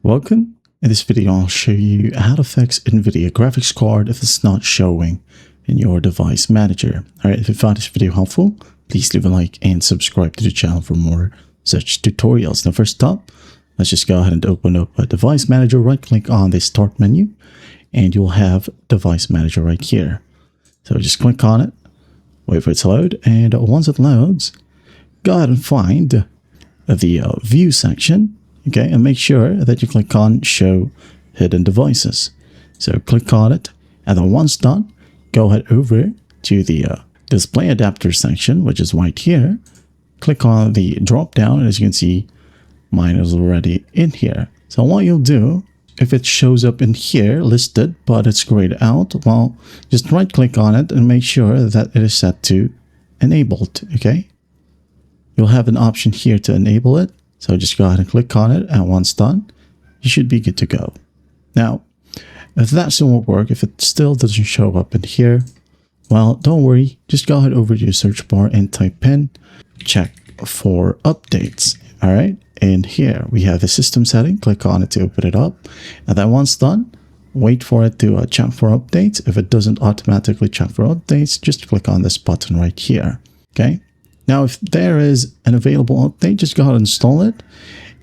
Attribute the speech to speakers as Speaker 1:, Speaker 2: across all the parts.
Speaker 1: Welcome. In this video, I'll show you how to fix NVIDIA graphics card if it's not showing in your device manager. Alright, if you found this video helpful, please leave a like and subscribe to the channel for more such tutorials. Now first up, let's just go ahead and open up a device manager. Right click on the start menu and you'll have device manager right here. So just click on it, wait for it to load, and once it loads, go ahead and find the view section. Okay, and make sure that you click on show hidden devices. So click on it, and then once done, go ahead over to the display adapter section, which is right here. Click on the drop down, and as you can see, mine is already in here. So what you'll do, if it shows up in here listed, but it's grayed out, well, just right click on it and make sure that it is set to enabled. Okay, you'll have an option here to enable it. So just go ahead and click on it, and once done, you should be good to go. Now, if that still won't work, if it still doesn't show up in here, well, don't worry. Just go ahead over to your search bar and type in check for updates. All right, and here we have the system setting. Click on it to open it up, and then once done, wait for it to check for updates. If it doesn't automatically check for updates, just click on this button right here. Okay. Now, if there is an available update, just go ahead and install it.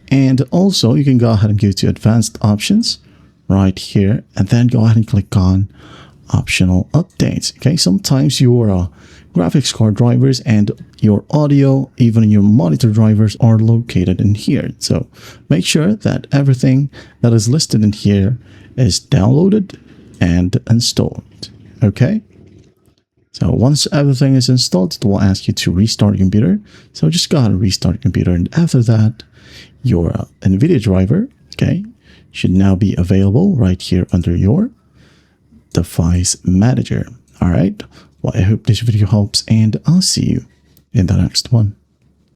Speaker 1: And also, you can go ahead and go to advanced options right here, and then go ahead and click on optional updates. Okay, sometimes your graphics card drivers and your audio, even your monitor drivers, are located in here. So make sure that everything that is listed in here is downloaded and installed. Okay. So once everything is installed, it will ask you to restart your computer. So just go ahead and restart your computer. And after that, your NVIDIA driver, okay, should now be available right here under your device manager. All right. Well, I hope this video helps, and I'll see you in the next one.